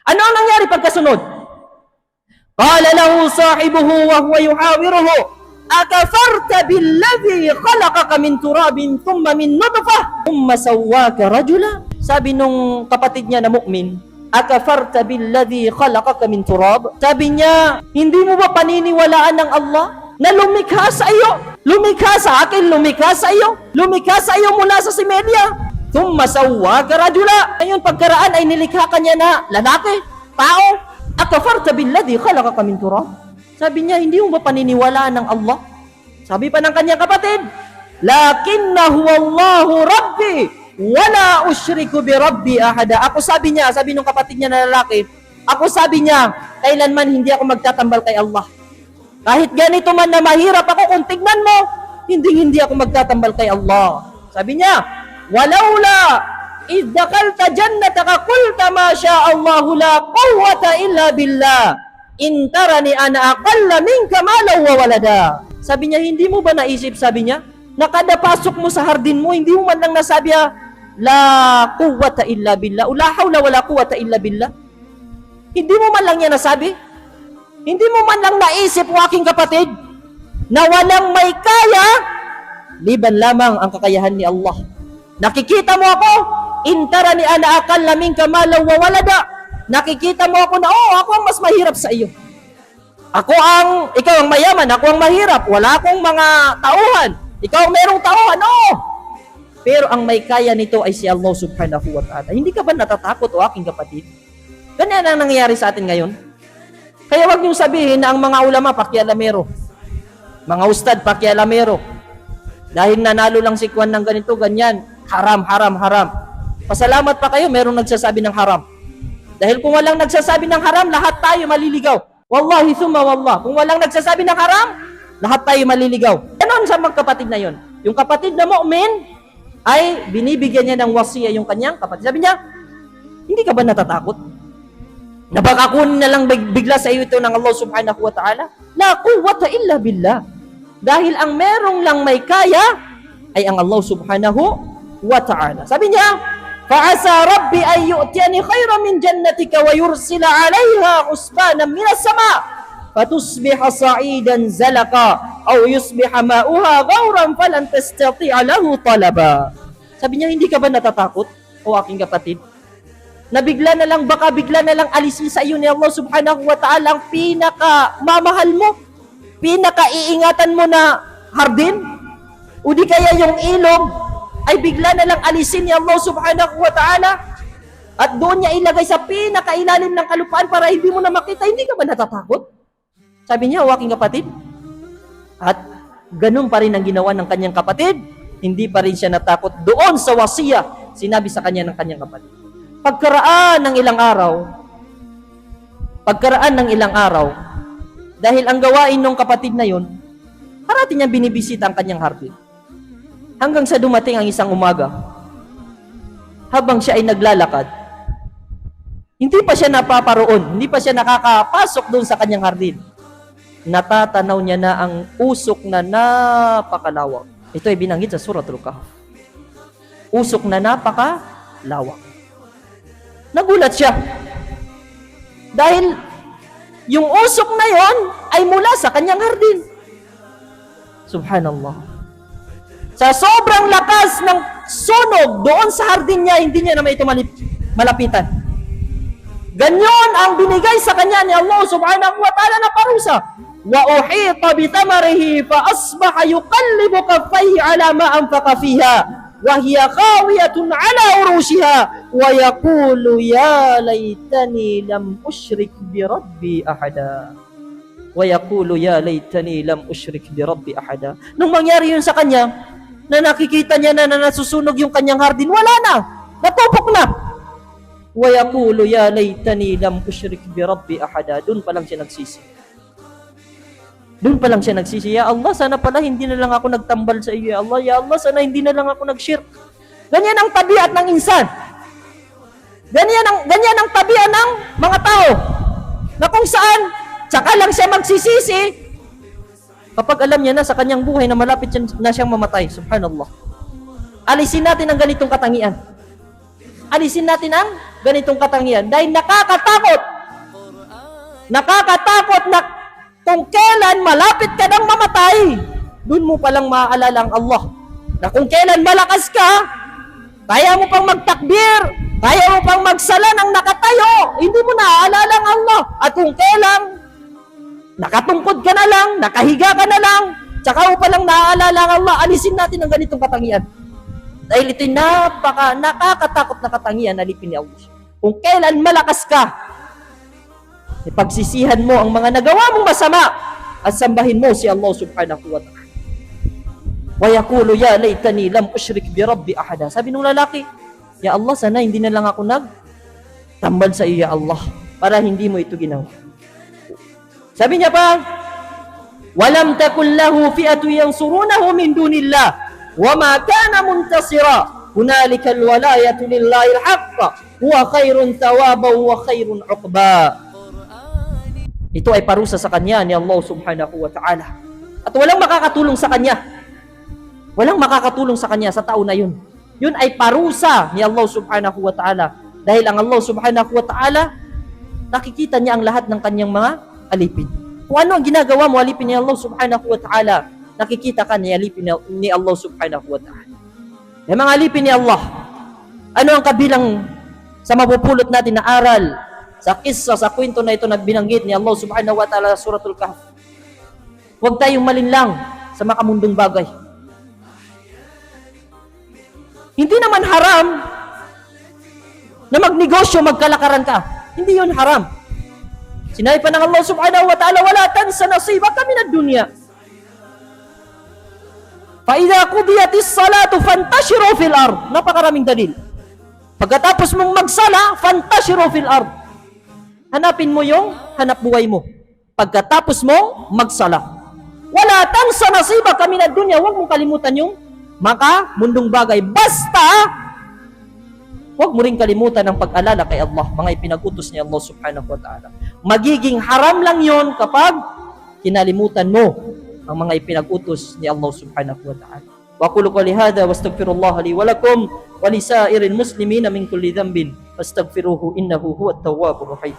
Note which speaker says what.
Speaker 1: Ano ang nangyari pagkasunod? Qala lahu sahibuhu wa huwa yuhawiruhu, akafarta billadhi khalaqaka min turabin thumma min nutfah thumma sawwaka rajula. Sabi nung kapatid niya na mu'min, akafarta billadhi khalaqaka min turab. Sabi niya, hindi mo ba paniniwalaan ng Allah na lumikha sa iyo? Lumikha sa akin, lumikha sa iyo. Lumikha sa iyo mula sa simedya. Thumma sawwaka rajula. Ngayon pagkaraan ay nilikha kanya na lalaki, tao. Akafarta billadhi khalaqaka min turab. Sabi niya, hindi mo ba paniniwalaan ng Allah? Sabi pa ng kanyang kapatid, lakinnahu wallahu rabbi wala usyriku bi rabbi ahada. Ako sabi niya, sabi ng kapatid niya na lalaki, ako sabi niya, kailanman hindi ako magtatambal kay Allah. Kahit ganito man na mahirap ako, kung tignan mo, hindi ako magtatambal kay Allah. Sabi niya, walaula idh dakalta jannataka qulta ma syaa Allahu la quwwata illa billah in tarani ana aqalla minka malan wa walada. Sabi niya, hindi mo ba naisip, sabi niya, na kada pasok mo sa hardin mo, hindi mo man lang nasabi la quwwata illa billah, o la hawla wala quwwata illa billah. Hindi mo man lang yan nasabi? Hindi mo man lang naisip, o aking kapatid, na walang may kaya liban lamang ang kakayahan ni Allah. Nakikita mo ako, intara ni ana akalla minka malaw wa walada. Nakikita mo ako na, ako ang mas mahirap sa iyo. Ikaw ang mayaman, ako ang mahirap. Wala akong mga tauhan. Ikaw ang merong tauhan, Pero ang may kaya nito ay si Allah subhanahu wa ta'ala. Hindi ka ba natatakot, o aking kapatid? Ganyan ang nangyayari sa atin ngayon. Kaya wag niyong sabihin na ang mga ulama pakialamero. Mga ustad pakialamero. Dahil nanalo lang si Kwan ng ganito, ganyan. Haram, haram, haram. Pasalamat pa kayo, merong nagsasabi ng haram. Dahil kung walang nagsasabi ng haram, lahat tayo maliligaw. Wallahi summa wallah. Kung walang nagsasabi ng haram, lahat tayo maliligaw. Ganon sa magkapatid na yon. Yung kapatid na mu'min, ay binibigyan niya ng wasiya yung kanyang kapatid. Sabi niya, hindi ka ba natatakot? Na baka kunin na lang bigla sa iyo ito ng Allah subhanahu wa ta'ala? La quwwata illa billah. Dahil ang merong lang may kaya, ay ang Allah subhanahu wa ta'ala. Sabi niya, فَعَسَى رَبِّ أَن يُؤْتِيَنِي خَيْرًا مِنْ جَنَّتِكَ وَيُرْسِلَ عَلَيْهَا حُسْبَانًا مِنَ السَّمَاءِ فَتُصْبِحَ صَعِيدًا زَلَقًا أَوْ يُصْبِحَ مَاؤُهَا غَوْرًا فَلَنْ تَسْتَطِيعَ لَهُ طَلَبًا. Sabi niya, hindi ka ba natatakot, o aking kapatid? Na baka bigla na lang alisin sa iyo ni Allah subhanahu wa ta'ala ang pinaka-mamahal mo, pinaka-iingatan mo na hardin, o di kaya yung ilog, ay bigla na lang alisin ni Allah subhanahu wa ta'ala at doon niya ilagay sa pinakailalim ng kalupaan para hindi mo na makita. Hindi ka ba natatakot? Sabi niya, o aking kapatid. At ganun pa rin ang ginawa ng kanyang kapatid. Hindi pa rin siya natakot doon sa wasiya sinabi sa kanya ng kanyang kapatid. Pagkaraan ng ilang araw, dahil ang gawain ng kapatid na yon, parati niya binibisita ang kanyang hardin. Hanggang sa dumating ang isang umaga, habang siya ay naglalakad, hindi pa siya napaparoon, hindi pa siya nakakapasok doon sa kanyang hardin. Natatanaw niya na ang usok na napakalawak. Ito ay binanggit sa Suratul Kahf. Usok na napakalawak. Nagulat siya. Dahil yung usok na yon ay mula sa kanyang hardin. Subhanallah. Sa sobrang lakas ng sunog doon sa hardin niya, hindi niya na may malapitan. Ganyan ang binigay sa kanya ni Allah subhanahu wa ta'ala na parusa. Wa uhita bi thamarihi fa asbaha yuqallibu kaffayhi ala ma anfaqa fiha wa hiya khawiyatun ala urushiha wa yaqulu ya laitani lam ushrik bi rabbi ahada. Wa yaqulu ya laitani lam ushrik bi rabbi ahada. Nung mangyari yun sa kanya, na nakikita niya na nasusunog yung kanyang hardin, wala na, natupok na. Wa yaqulu ya laitani lam ushrik bi rabbi ahada. Doon pa lang siya nagsisi. Ya Allah, sana pala hindi na lang ako nagtambal sa iyo. Ya Allah, sana hindi na lang ako nagshirk. Ganyan ang tabiat ng insan. Ganyan ang tabiat ng mga tao. Na kung saan, tsaka lang siya magsisisi kapag alam niya na sa kanyang buhay na malapit na siyang mamatay. Subhanallah. Alisin natin ang ganitong katangian. Alisin natin ang ganitong katangian? Dahil nakakatakot. Nakakatakot na kung kailan malapit ka ng mamatay, dun mo palang maaalala ang Allah. Na kung kailan malakas ka, kaya mo pang magtakbir, kaya mo pang magsala ng nakatayo, hindi mo naaalala ang Allah. At kung kailan nakatungkod ka na lang, nakahiga ka na lang, tsaka mo palang naaalala ang Allah, alisin natin ang ganitong katangian. Dahil ito'y nakakatakot na katangian na alipin ni Allah. Kung kailan malakas ka, ipagsisihan mo ang mga nagawa mong masama at sambahin mo si Allah subhanahu wa ta'ala. Wa yaqulu ya laitani lam ushrik bi rabbi ahada. Sabi nung lalaki, ya Allah, sana hindi na lang ako tambal sa iyo, ya Allah, para hindi mo ito ginawa. Sabi niya pa, walam takul lahu fi'atu yansurunahu min dunillah wa ma kana muntasira hunalika alwalayatu lillahi alhaqq huwa khairun thawaban wa khairun uqba. Ito ay parusa sa kanya ni Allah subhanahu wa ta'ala. At walang makakatulong sa kanya. Walang makakatulong sa kanya sa tao na yun. Yun ay parusa ni Allah subhanahu wa ta'ala. Dahil ang Allah subhanahu wa ta'ala, nakikita niya ang lahat ng kanyang mga alipin. Kung ano ang ginagawa mo, alipin ni Allah subhanahu wa ta'ala, nakikita ka ni alipin ni Allah subhanahu wa ta'ala. Yung mga alipin ni Allah, ano ang kabilang sa mapupulot natin na aral sa kissa, sa kwento na ito na binanggit ni Allah subhanahu wa ta'ala sa suratul Kahf? Huwag tayong malinlang sa makamundong bagay. Hindi naman haram na magnegosyo, magkalakaran ka. Hindi yun haram. Sinabi pa ng Allah subhanahu wa ta'ala, wala tansa nasibaka minad dunya. Fa idza qudiyatis salatu fantashiru fil ard. Napakaraming dalil. Pagkatapos mong magsala, fantashiru fil ard. Hanapin mo yung hanap buhay mo. Pagkatapos mo magsala. Wala tansa nasibaka minad dunya. Huwag mong kalimutan yung mundong bagay. Basta, huwag mo rin kalimutan ang pag-alala kay Allah, mga ipinag-utos ni Allah subhanahu wa ta'ala. Magiging haram lang yon kapag kinalimutan mo ang mga ipinag-utos ni Allah subhanahu wa ta'ala. Wa qulu qawli hadha wastaghfirullaha li wa lakum wa li sa'iril muslimina min kulli dhanbin fastaghfiruhu innahu huwat tawwabur rahim.